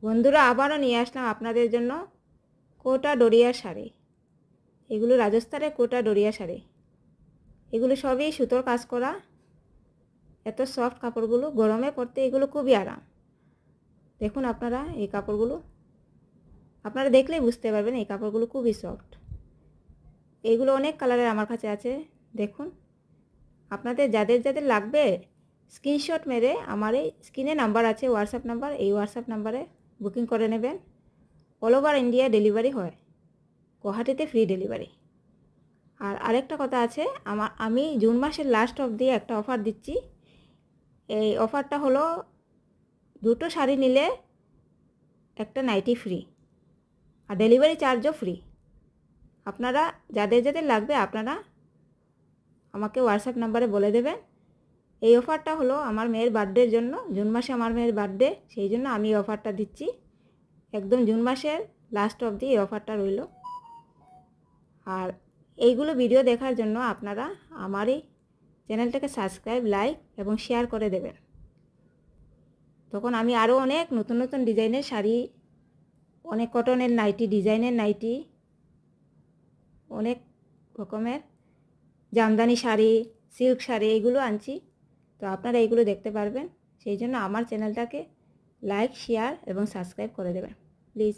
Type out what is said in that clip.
বন্ধুরা আবারও নিয়ে আসলাম আপনাদের জন্য কোটা ডোরিয়া শাড়ি। এগুলো রাজস্থানের কোটা ডোরিয়া শাড়ি। এগুলো সবই সুতোর কাজ করা। এত সফট কাপড়গুলো, গরমে পরতে এগুলো খুবই আরাম। দেখুন আপনারা এই কাপড়গুলো, আপনারা দেখলেই বুঝতে পারবেন এই কাপড়গুলো খুবই সফট। এইগুলো অনেক কালারের আমার কাছে আছে। দেখুন, আপনাদের যাদের যাদের লাগবে স্ক্রিনশট মেরে আমার এই স্ক্রিনে নাম্বার আছে, হোয়াটসঅ্যাপ নাম্বার, এই হোয়াটসঅ্যাপ নাম্বারে বুকিং করে নেবেন। অল ওভার ইন্ডিয়া ডেলিভারি হয়, গুয়াহাটিতে ফ্রি ডেলিভারি। আর আরেকটা কথা আছে, আমি জুন মাসের লাস্ট অবধি একটা অফার দিচ্ছি। এই অফারটা হলো দুটো শাড়ি নিলে একটা নাইটি ফ্রি, আর ডেলিভারি চার্জও ফ্রি। আপনারা যাদের যাদের লাগবে আপনারা আমাকে হোয়াটসঅ্যাপ নাম্বারে বলে দেবেন। এই অফারটা হলো আমার মেয়ের বার্থডের জন্য। জুন মাসে আমার মেয়ের বার্থডে, সেই জন্য আমি এই অফারটা দিচ্ছি। একদম জুন মাসের লাস্ট অবধি এই অফারটা রইল। আর এইগুলো ভিডিও দেখার জন্য আপনারা আমার এই চ্যানেলটাকে সাবস্ক্রাইব, লাইক এবং শেয়ার করে দেবেন। তখন আমি আরও অনেক নতুন নতুন ডিজাইনের শাড়ি, অনেক কটনের নাইটি, ডিজাইনের নাইটি, অনেক রকমের জামদানি শাড়ি, সিল্ক শাড়ি এগুলো আনছি। তো আপনারা এইগুলো দেখতে পারবেন। সেই জন্য আমার চ্যানেলটাকে লাইক, শেয়ার এবং সাবস্ক্রাইব করে দেবেন প্লিজ।